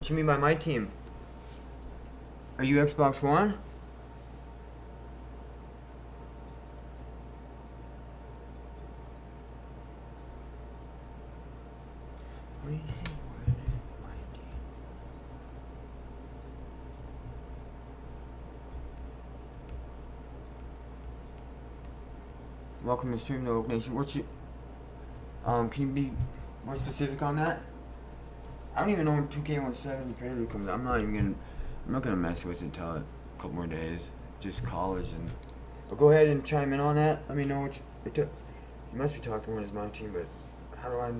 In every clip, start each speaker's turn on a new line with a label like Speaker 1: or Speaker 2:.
Speaker 1: What you mean by my team? Are you Xbox One? What do you think? What is my team? Welcome to Stream No Nation. What's you? Can you be more specific on that? I don't even know when 2K17 prelude comes out. I'm not gonna mess with it until a couple more days. Just college and. But go ahead and chime in on that. Let me know what you must be talking when it's my team, but how do I?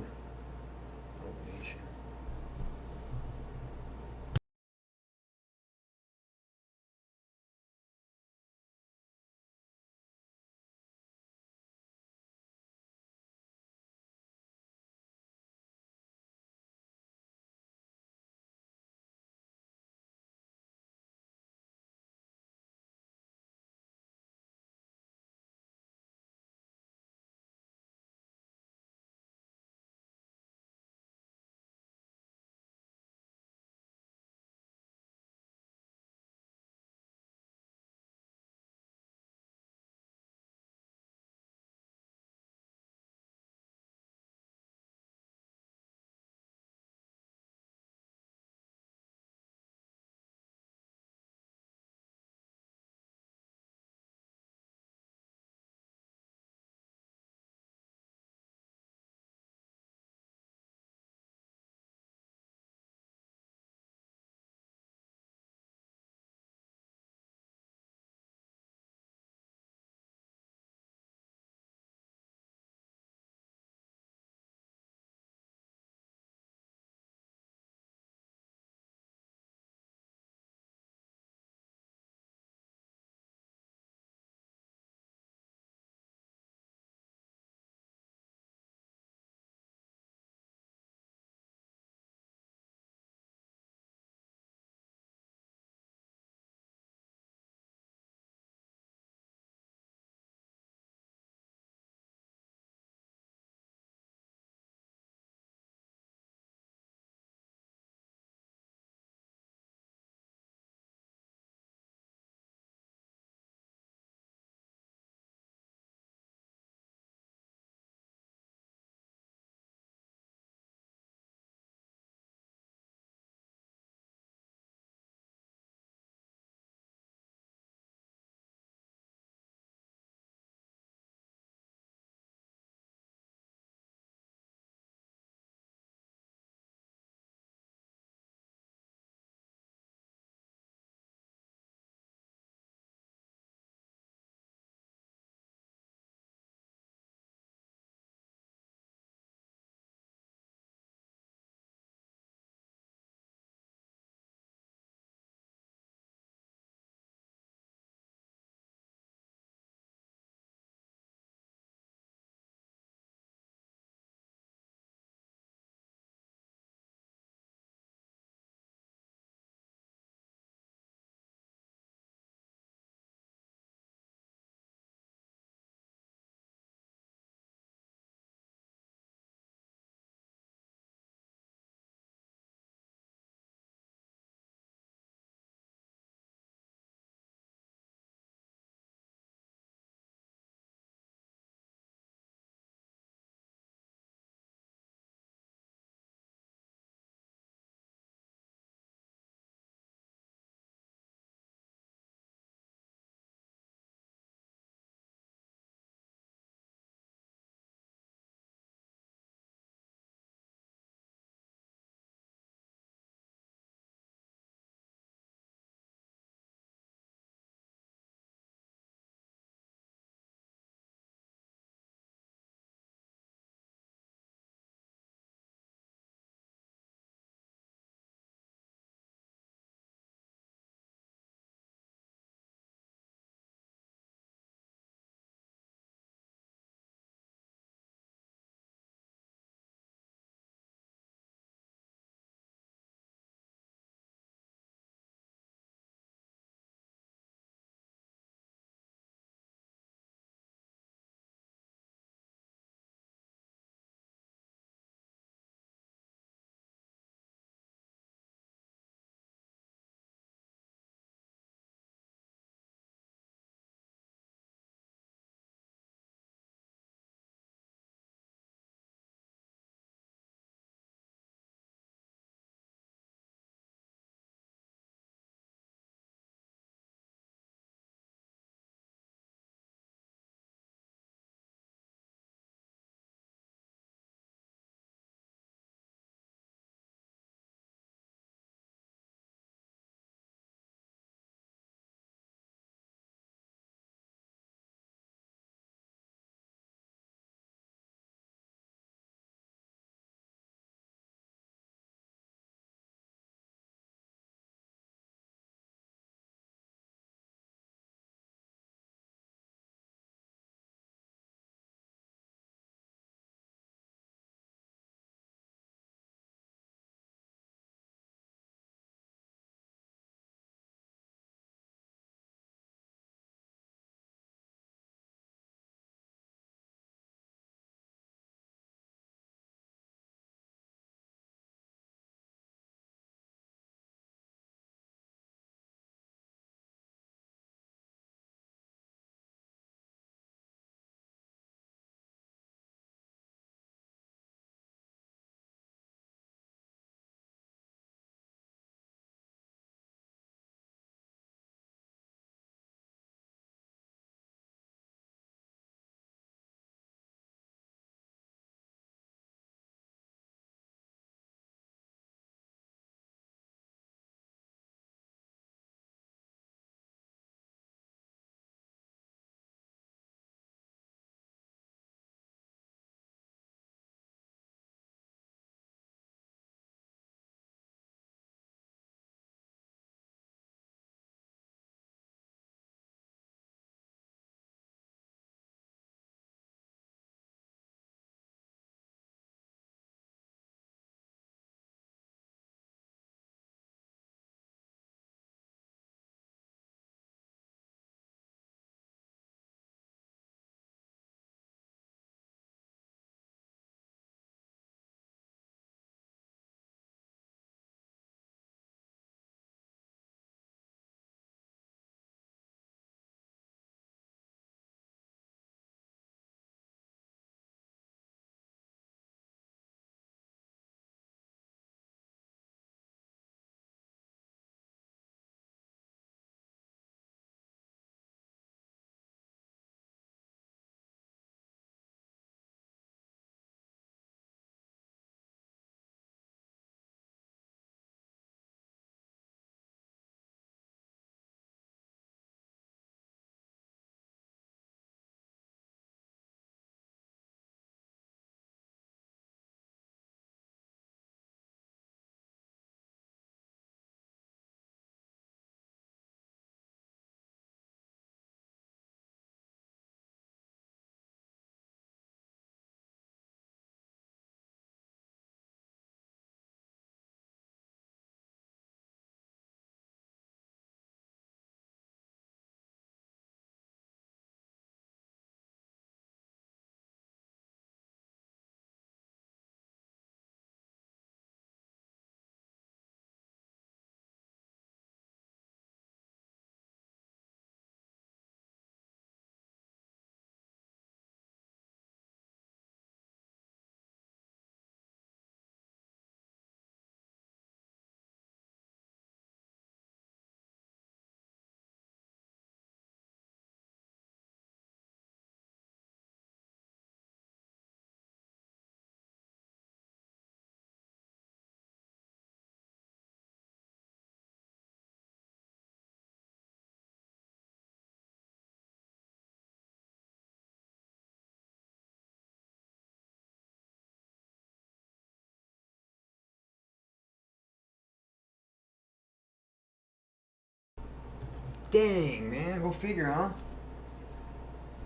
Speaker 1: Dang, man. Go figure, huh?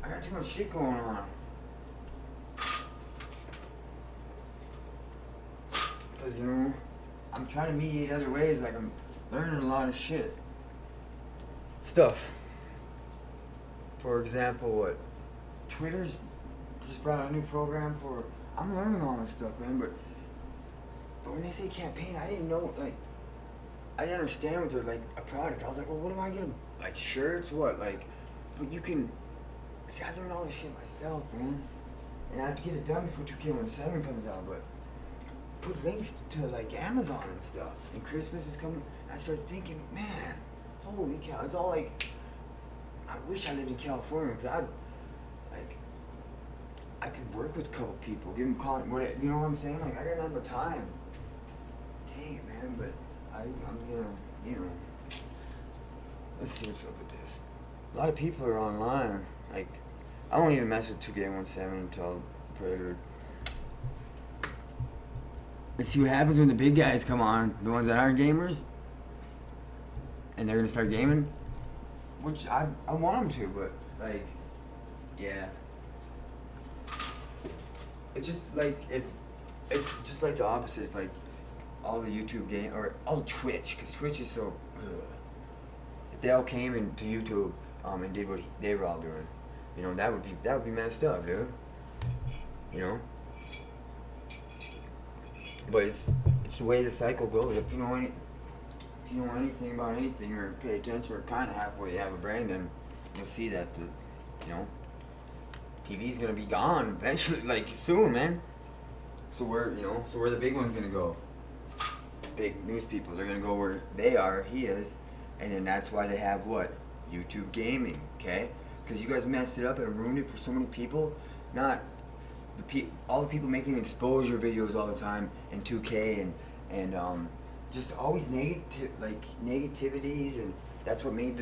Speaker 1: I got too much shit going on. Because, you know, I'm trying to mediate other ways. Like, I'm learning a lot of shit. Stuff. For example, what? Twitter's just brought out a new program for... I'm learning all this stuff, man, but when they say campaign, I didn't know, like... I didn't understand what they're, like, a product. I was like, well, what am I gonna... Like, shirts? What? Like... But you can... See, I learned all this shit myself, man. And I have to get it done before 2K17 comes out, but... Put links to, like, Amazon and stuff. And Christmas is coming. I started thinking, man, holy cow. It's all, like... I wish I lived in California, because I'd... Like... I could work with a couple people, give them content, you know what I'm saying? Like, I got nothing but time. Dang, man, but I'm gonna, you know... Let's see what's up with this. A lot of people are online. Like, I won't even mess with 2K17 until Predator. Let's see what happens when the big guys come on, the ones that aren't gamers, and they're gonna start gaming, which I want them to, but like, yeah, it's just like it's just like the opposite. If like all the YouTube game or all Twitch, because Twitch is so. If they all came into YouTube and did what they were all doing, you know, that would be messed up, dude. You know. But it's the way the cycle goes. If you know anything about anything or pay attention or kind of halfway have a brain, then you'll see that you know, TV's gonna be gone eventually, like soon, man. So where the big one's gonna go? Big news people, they're gonna go where he is, and then that's why they have what? YouTube gaming, okay? Because you guys messed it up and ruined it for so many people. Not all the people making exposure videos all the time in 2K and just always negativities, and that's what made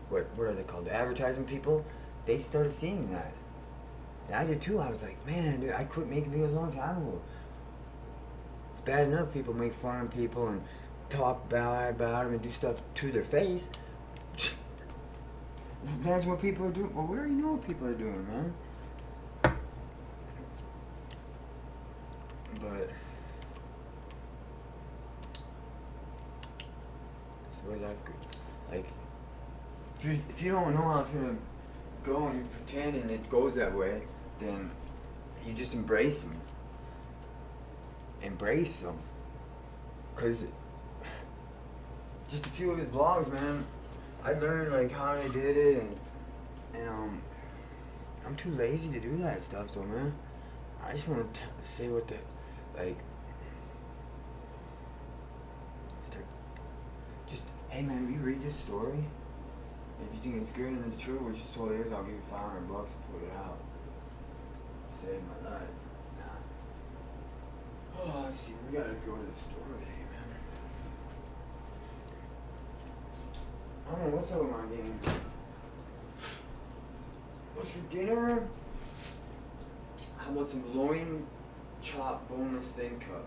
Speaker 1: what are they called? The advertisement people. They started seeing that, and I did too. I was like, man, dude, I quit making videos a long time ago. It's bad enough people make fun of people and talk bad about them and do stuff to their face. Imagine what people are doing. Well, we already know what people are doing, man. But it's the way life goes. Like, if you don't know how it's gonna go and you pretend and it goes that way, then you just embrace them. Embrace them. Cause just a few of his blogs, man, I learned like how they did it, and I'm too lazy to do that stuff though, man. I just want to say what the. Like, just, hey man, will you read this story? If you think it's good and it's true, which it totally is, I'll give you $500 to put it out. Save my life. Nah. Oh, let's see, we gotta go to the store today, man. I don't know, what's up with my game? What's for dinner? How about some loin chop boneless thin cut?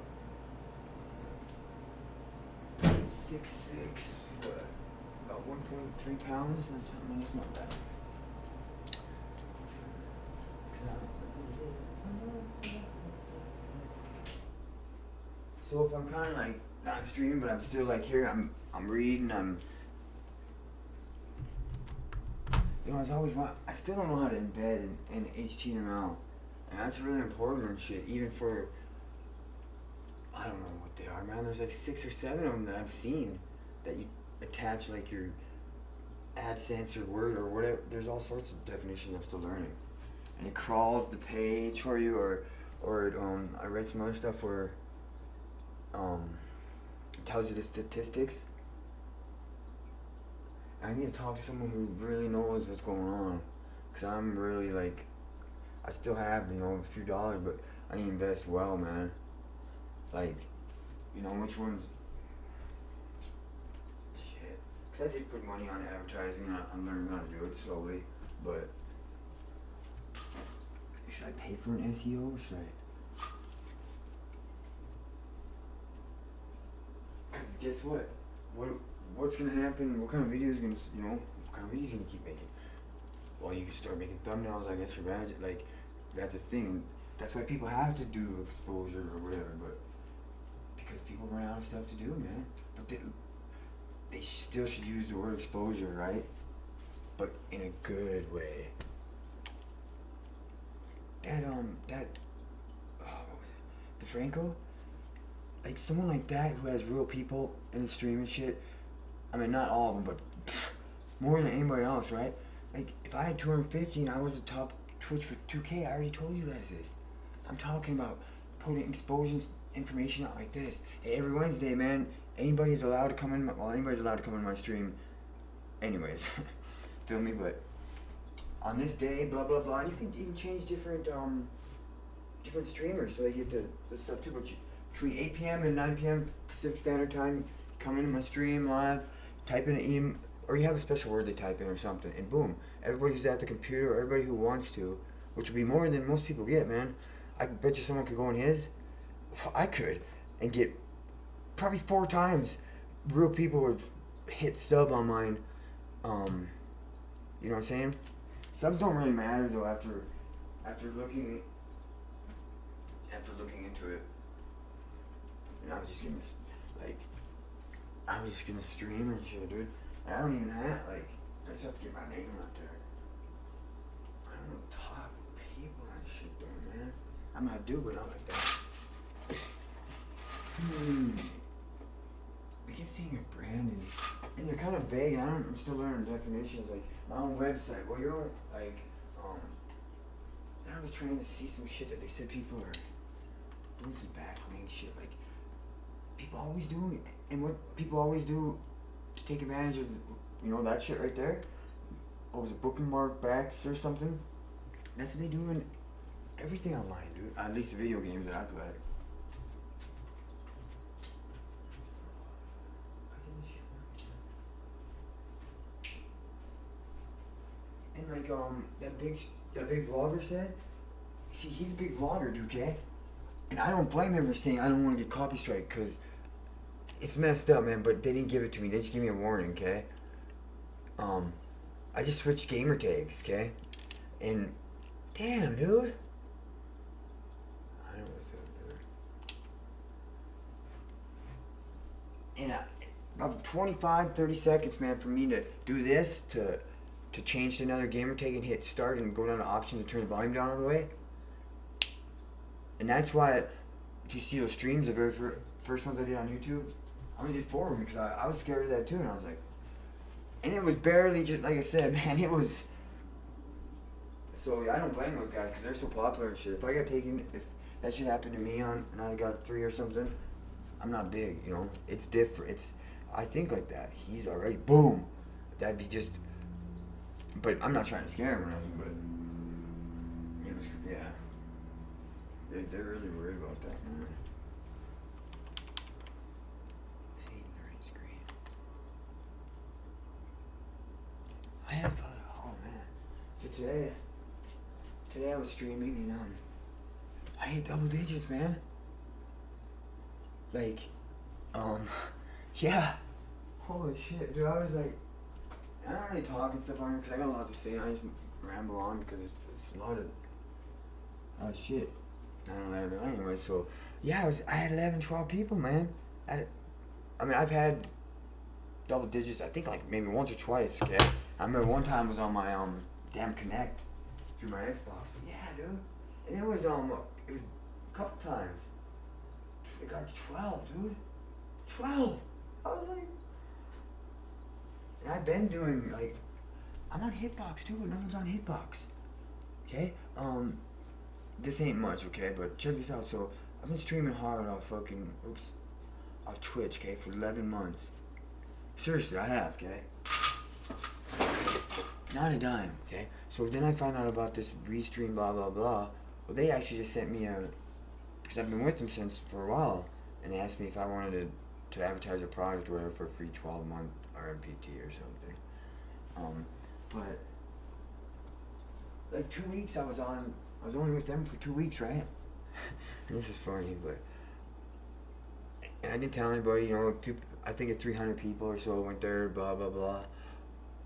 Speaker 1: 6'6", what? About 1.3 pounds? That's not bad. So if I'm kind of like not streaming, but I'm still like here, I'm reading, you know, I still don't know how to embed in HTML. And that's really important and shit, even for, I don't know what they are, man. There's like 6 or 7 of them that I've seen that you attach like your AdSense or Word or whatever. There's all sorts of definitions I'm still learning. And it crawls the page for you, or I read some other stuff where it tells you the statistics. I need to talk to someone who really knows what's going on, because I'm really like, I still have, you know, a few dollars, but I need to invest well, man. Like, you know, which ones? Shit. Because I did put money on advertising, and I'm learning how to do it slowly, but should I pay for an SEO, or should I? Because guess what? what's gonna happen? What kind of videos gonna, what kind of videos gonna keep making? Well, you can start making thumbnails, I guess, for bands. Like, that's a thing. That's why people have to do exposure or whatever, but because people run out of stuff to do, man. But they still should use the word exposure, right? But in a good way. What was it? DeFranco? Like, someone like that who has real people in the stream and shit. I mean, not all of them, but more than anybody else, right? Like, if I had 250 and I was the top Twitch for 2K, I already told you guys this. I'm talking about putting exposure information out like this. Hey, every Wednesday, man, anybody's allowed to come in. Well, anybody's allowed to come in my stream. Anyways, feel me? But on this day, blah blah blah. You can even change different streamers so they get the stuff too. But between 8 p.m. and 9 p.m. Pacific Standard Time, come into my stream live, type in an email, or you have a special word they type in or something, and boom, everybody who's at the computer, or everybody who wants to, which would be more than most people get, man. I bet you someone could go in his. I could, and get probably 4 times real people would hit sub on mine. You know what I'm saying? Subs don't really matter though after looking into it. And I was just gonna stream and shit, dude. I don't even have I just have to get my name out there. I don't know, talk with people and shit though, man. I'm not do, but not like that. I keep seeing your brand and they're kind of vague. I'm still learning definitions. Like my own website. Well, your own I was trying to see some shit that they said people are doing some backlink shit. Like people always do, and what people always do to take advantage of, that shit right there. What was it, bookmark backs or something? That's what they do in everything online, dude. At least the video games that I play. And that big vlogger said, see, he's a big vlogger, dude, okay? And I don't blame him for saying I don't want to get copy strike, because it's messed up, man, but they didn't give it to me. They just gave me a warning, okay? I just switched gamer tags, okay? And damn, dude. I know what's up, dude. And about 25, 30 seconds, man, for me to do this, to change to another gamer tag and hit start and go down to options and turn the volume down all the way. And that's why, if you see those streams, the very first ones I did on YouTube, I only did 4 of them because I was scared of that too, and I was like, and it was barely just, like I said, man, it was, so yeah, I don't blame those guys because they're so popular and shit. If I got taken, if that shit happened to me and I got 3 or something, I'm not big, it's different, I think like that, he's already, boom, that'd be just, but I'm not trying to scare him or nothing, but it was, yeah. They're really worried about that, man. See, green screen. I have, oh man. So today I was streaming and I hit double digits, man. Like, yeah. Holy shit, dude. I was like, I don't really talk and stuff on here because I got a lot to say. And I just ramble on because it's a lot of shit. I don't know, anyway, so yeah, I had 11, 12 people, man. I mean, I've had double digits, I think like maybe once or twice, okay? I remember one time was on my damn Connect through my Xbox. But yeah, dude. And it was a couple times. It got 12, dude. 12! I was like, and I've been doing I'm on Hitbox too, but no one's on Hitbox. Okay? This ain't much, okay, but check this out. So I've been streaming hard off off Twitch, okay, for 11 months. Seriously, I have, okay. Not a dime, okay. So then I found out about this restream, blah blah blah. Well, they actually just sent me because I've been with them for a while, and they asked me if I wanted to advertise a product or whatever for a free 12-month RMPT or something. But like 2 weeks I was only with them for 2 weeks, right? And this is funny, but and I didn't tell anybody, I think of 300 people or so went there. Blah blah blah.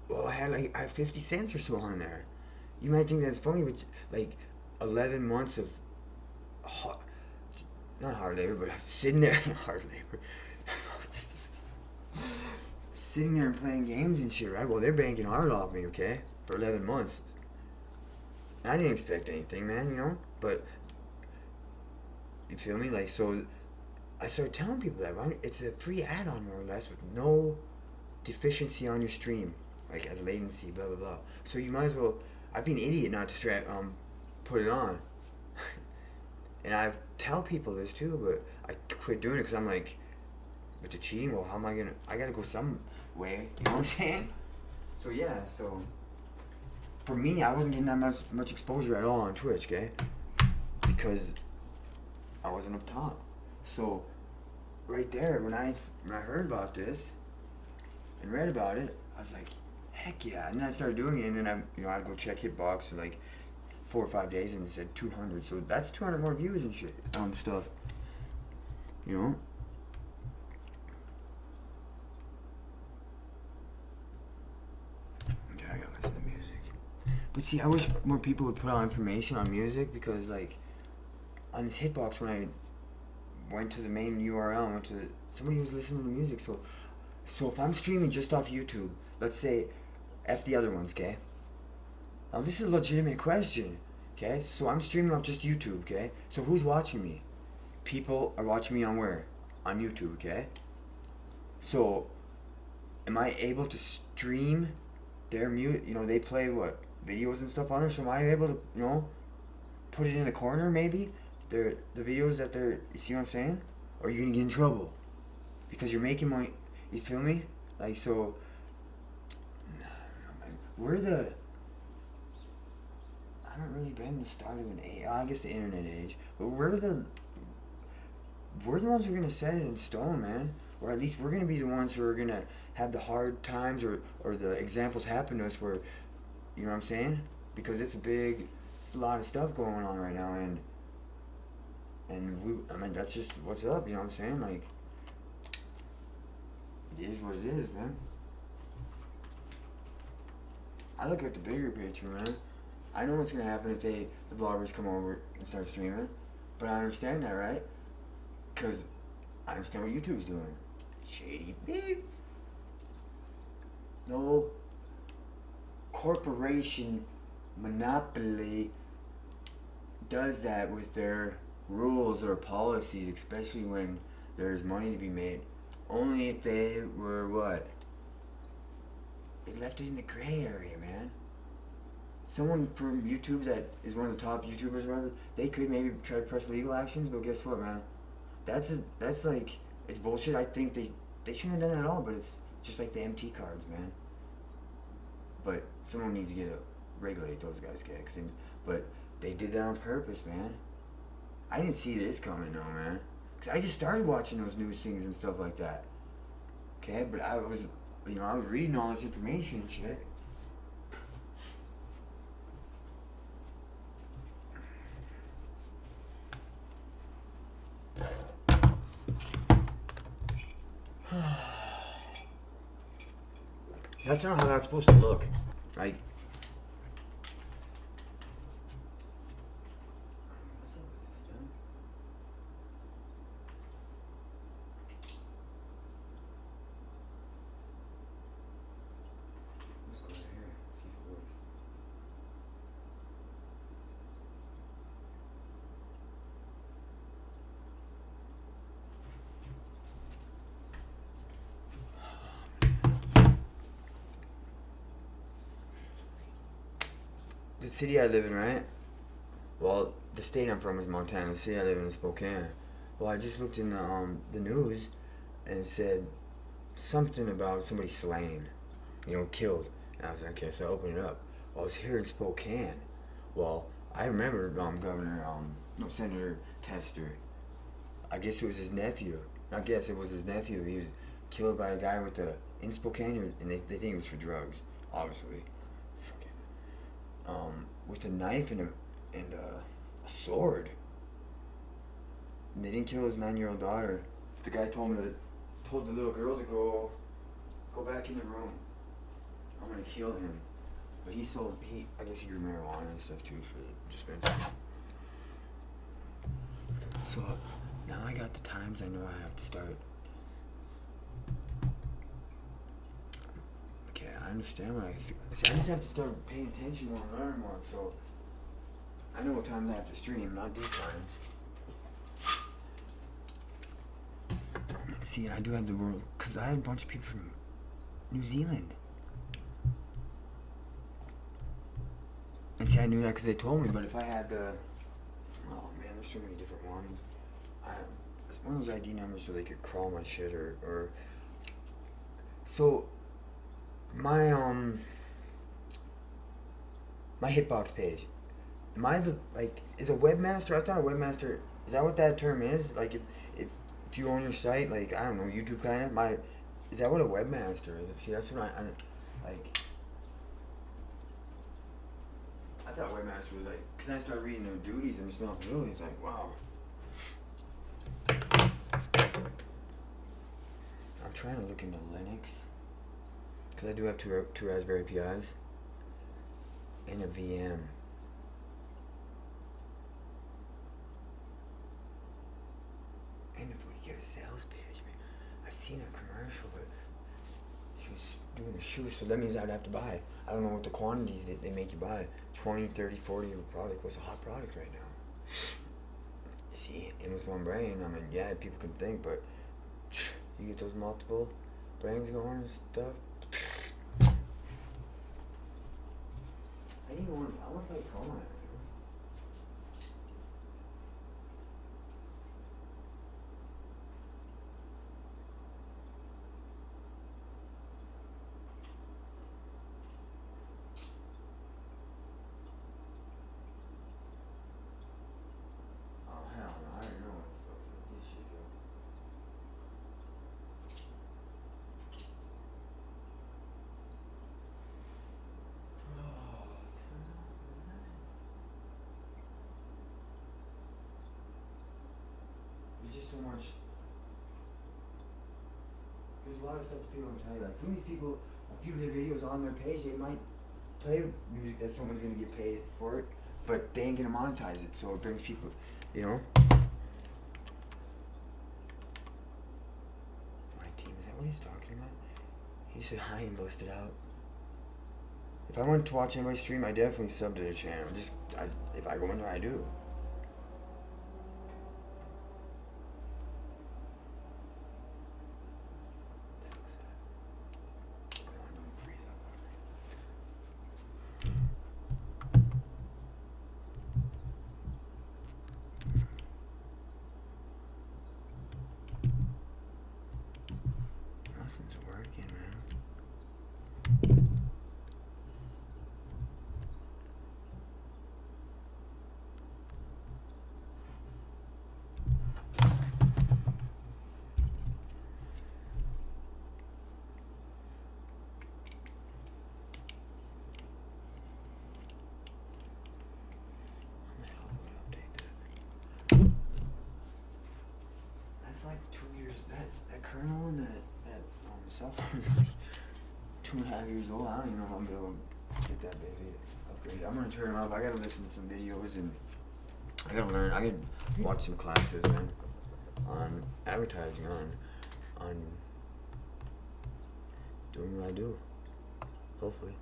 Speaker 1: Well, I had 50 cents or so on there. You might think that's funny, but like 11 months of hard, not hard labor, but sitting there hard labor. Sitting there and playing games and shit, right? Well, they're banking hard off me, okay, for 11 months. And I didn't expect anything, man, you know. But you feel me? Like, so I started telling people that, right? It's a free add-on, more or less, with no deficiency on your stream, like as latency, blah blah blah. So you might as well. I'd be an idiot not to put it on. And I tell people this too, but I quit doing it because I'm like, with the cheating, well, how am I gonna? I gotta go some way. You know what I'm saying? So yeah, so for me, I wasn't getting that much exposure at all on Twitch, okay? Because I wasn't up top. So right there, when I heard about this and read about it, I was like, heck yeah! And then I started doing it, and then I'd go check Hitbox in like 4 or 5 days, and it said 200. So that's 200 more views and shit, stuff. You know. Yeah, I gotta listen to music. But see, I wish more people would put out information on music, because like on this Hitbox, when I went to the main URL, somebody was listening to music. So if I'm streaming just off YouTube, let's say, F the other ones, okay? Now this is a legitimate question, okay? So I'm streaming off just YouTube, okay? So who's watching me? People are watching me on where? On YouTube, okay? So am I able to stream their mute? You know, they play what? Videos and stuff on there. So am I able to, put it in a corner maybe? The videos that you see what I'm saying? Or are you gonna get in trouble? Because you're making money, you feel me? Like, so, I haven't really been the start of an age, I guess the internet age, but we're the ones who are gonna set it in stone, man. Or at least we're gonna be the ones who are gonna have the hard times, or the examples happen to us where, you know what I'm saying? Because it's a lot of stuff going on right now, and that's just what's up, you know what I'm saying? Like, it is what it is, man. I look at the bigger picture, man. I know what's gonna happen if the vloggers come over and start streaming, but I understand that, right? Because I understand what YouTube's doing. Shady beep. No corporation monopoly does that with their rules or policies, especially when there's money to be made. Only if they were what? They left it in the gray area, man. Someone from YouTube that is one of the top YouTubers or whatever, they could maybe try to press legal actions, but guess what, man? That's like, it's bullshit. I think they shouldn't have done that at all, but it's just like the MT cards, man. But someone needs to regulate those guys, okay? But they did that on purpose, man. I didn't see this coming, though, man. Because I just started watching those news things and stuff like that. Okay? But I was reading all this information and shit. That's not how that's supposed to look. Like, the city I live in, right? Well, the state I'm from is Montana. The city I live in is Spokane. Well, I just looked in the news, and it said something about somebody slain, killed. And I was like, okay, so I opened it up. Well, I was here in Spokane. Well, I remember Senator Tester. I guess it was his nephew. It was his nephew. He was killed by a guy in Spokane, and they think it was for drugs, obviously. With a knife and a sword. And they didn't kill his 9-year-old daughter. The guy told told the little girl to go back in the room. I'm gonna kill him. But I guess he grew marijuana and stuff too for the dispensary. So now I got the times I know I have to start. Okay, I understand what I just have to start paying attention more and learn more. So I know what times I have to stream, not these times. Let's see, I do have the world, because I had a bunch of people from New Zealand. And see, I knew that because they told me, but if I had the, oh man, there's so many different ones. It's one of those ID numbers so they could crawl my shit or so my my hitbox page. Am I is a webmaster? I thought a webmaster, is that what that term is? Like if you own your site, like I don't know, YouTube kind of, is that what a webmaster is? See, that's what I like. I thought webmaster was like, because I started reading their duties and responsibilities, like, wow. I'm trying to look into Linux, because I do have two Raspberry Pis and a VM. And if we could get a sales page, I seen a commercial, but she was doing a shoe, so that means I'd have to buy. I don't know what the quantities that they make you buy. 20, 30, 40 of a product. What's a hot product right now? See, and with one brain, I mean, yeah, people can think, but you get those multiple brains going and stuff. I want to play pro on it. Just so much. There's a lot of stuff that people don't tell you about. Some of these people, a few of their videos on their page, they might play music that someone's gonna get paid for it, but they ain't gonna monetize it, so it brings people, you know. My team, is that what he's talking about? He said hi and busted out. If I wanted to watch anybody stream, I definitely sub to their channel. If I go in there, I do. Nothing's working, man. That's like 2 years. That kernel and that cell phone is like 2.5 years old. I don't even know if I'm gonna be able to get that baby upgraded. I'm gonna turn it off. I gotta listen to some videos and I gotta learn. I gotta watch some classes, man, on advertising, on doing what I do. Hopefully.